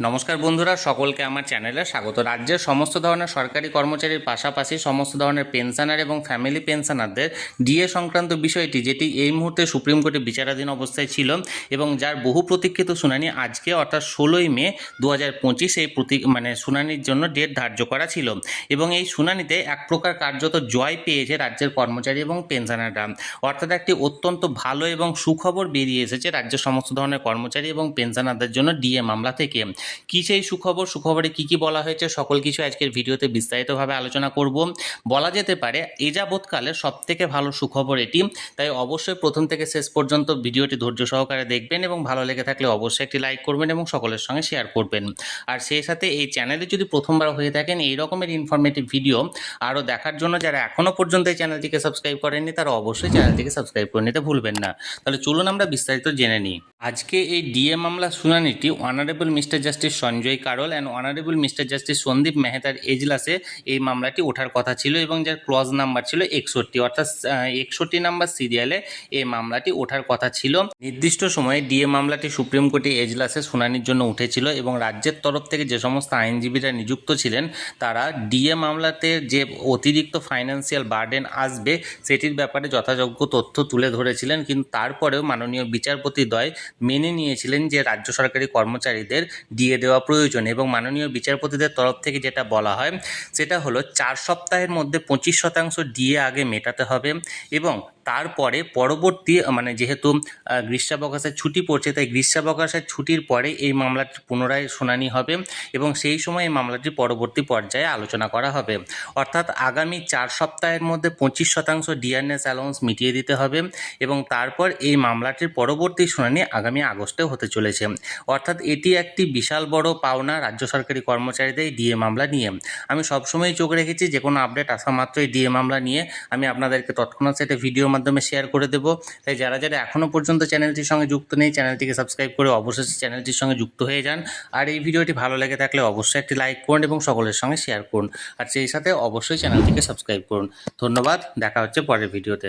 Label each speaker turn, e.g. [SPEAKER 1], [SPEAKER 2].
[SPEAKER 1] নমস্কার বন্ধুরা, সকলকে আমার চ্যানেলে স্বাগত। রাজ্যের সমস্ত ধরনের সরকারি কর্মচারীর পাশাপাশি সমস্ত ধরনের পেনশনার এবং ফ্যামিলি পেনশনারদের ডিএ সংক্রান্ত বিষয়টি, যেটি এই মুহূর্তে সুপ্রিম কোর্টে বিচারাধীন অবস্থায় ছিল এবং যার বহু প্রতীক্ষিত শুনানি আজকে অর্থাৎ 16ই মে 2025 এই শুনানির জন্য ডেট ধার্য করা ছিল এবং এই শুনানিতে এক প্রকার কার্যত জয় পেয়েছে রাজ্যের কর্মচারী এবং পেনশনাররা। অর্থাৎ একটি অত্যন্ত ভালো এবং সুখবর বেরিয়ে এসেছে রাজ্যের সমস্ত ধরনের কর্মচারী এবং পেনশনারদের জন্য ডিএ মামলা থেকে। কী সেই সুখবরে কী বলা হয়েছে সকল কিছু আজকের ভিডিওতে বিস্তারিতভাবে আলোচনা করব। বলা যেতে পারে এ যাবৎকালের সবথেকে ভালো সুখবর এটি, তাই অবশ্যই প্রথম থেকে শেষ পর্যন্ত ভিডিওটি ধৈর্য সহকারে দেখবেন এবং ভালো লেগে থাকলে অবশ্যই একটি লাইক করবেন এবং সকলের সঙ্গে শেয়ার করবেন। আর সেই সাথে এই চ্যানেলে যদি প্রথমবার হয়ে থাকেন এই রকমের ইনফরমেটিভ ভিডিও আরও দেখার জন্য যারা এখনও পর্যন্ত এই চ্যানেলটিকে সাবস্ক্রাইব করেননি তারা অবশ্যই চ্যানেলটিকে সাবস্ক্রাইব করে নিতে ভুলবেন না। তাহলে চলুন আমরা বিস্তারিত জেনে নিই। আজকে এই ডিএ মামলা শুনানিটি honourable mister justice Sanjay Karol and honourable mister justice Sandeep মেহতার এজলাসে এই মামলাটি ওঠার কথা ছিল এবং যার ক্লজ নাম্বার ছিল 61, অর্থাৎ 61 নাম্বার সিরিয়ালে এই মামলাটি ওঠার কথা ছিল। নির্দিষ্ট সময়ে ডিএ মামলাটি সুপ্রিম কোর্টে এজলাসে শুনানির জন্য উঠেছিল এবং রাজ্যের তরফ থেকে যে সমস্ত আইনজীবীরা নিযুক্ত ছিলেন তারা ডিএ মামলাতে যে অতিরিক্ত ফাইন্যান্সিয়াল বার্ডেন আসবে সেটির ব্যাপারে যথাযোগ্য তথ্য তুলে ধরেছিলেন, কিন্তু তারপরেও মাননীয় বিচারপতিদ্বয় মেনে নিয়েছিলেন যে রাজ্য সরকারি কর্মচারীদের ডিএ দেওয়া প্রয়োজন এবং মাননীয় বিচারপতিদের তরফ থেকে যেটা বলা হয় সেটা হলো 4 সপ্তাহের মধ্যে 25% ডিএ আগে মেটাতে হবে এবং তারপরে পরবর্তী যেহেতু গ্রীষ্মাবকাশের ছুটি পড়ছে তাই গ্রীষ্মাবকাশের ছুটির পরে এই মামলাটি পুনরায় শুনানি হবে এবং সেই সময় এই মামলাটি পরবর্তী পর্যায়ে আলোচনা করা হবে। অর্থাৎ আগামী 4 সপ্তাহের মধ্যে 25% ডিআরএস অ্যালাউন্স মিটিয়ে দিতে হবে এবং তারপর এই মামলাটির পরবর্তী শুনানি আগামী আগস্টে হতে চলেছে। অর্থাৎ এটি একটি বিশাল বড় পাওনা রাজ্য সরকারি কর্মচারীদের ডিএ মামলা নিয়ে। আমি সবসময় চোখ রেখেছি যে কোনো আপডেট আসা মাত্রই ডিএ মামলা নিয়ে আমি আপনাদেরকে তৎক্ষণাৎ সেটা ভিডিওর মাধ্যমে শেয়ার করে দেবো। তাই যারা এখনও পর্যন্ত চ্যানেলটির সঙ্গে যুক্ত নেই চ্যানেলটিকে সাবস্ক্রাইব করে অবশ্যই চ্যানেলটির সঙ্গে যুক্ত হয়ে যান। আর এই ভিডিওটি ভালো লেগে থাকলে অবশ্যই একটি লাইক করুন এবং সকলের সঙ্গে শেয়ার করুন। আর সেই সাথে অবশ্যই চ্যানেলটিকে সাবস্ক্রাইব করুন। ধন্যবাদ, দেখা হচ্ছে পরের ভিডিওতে।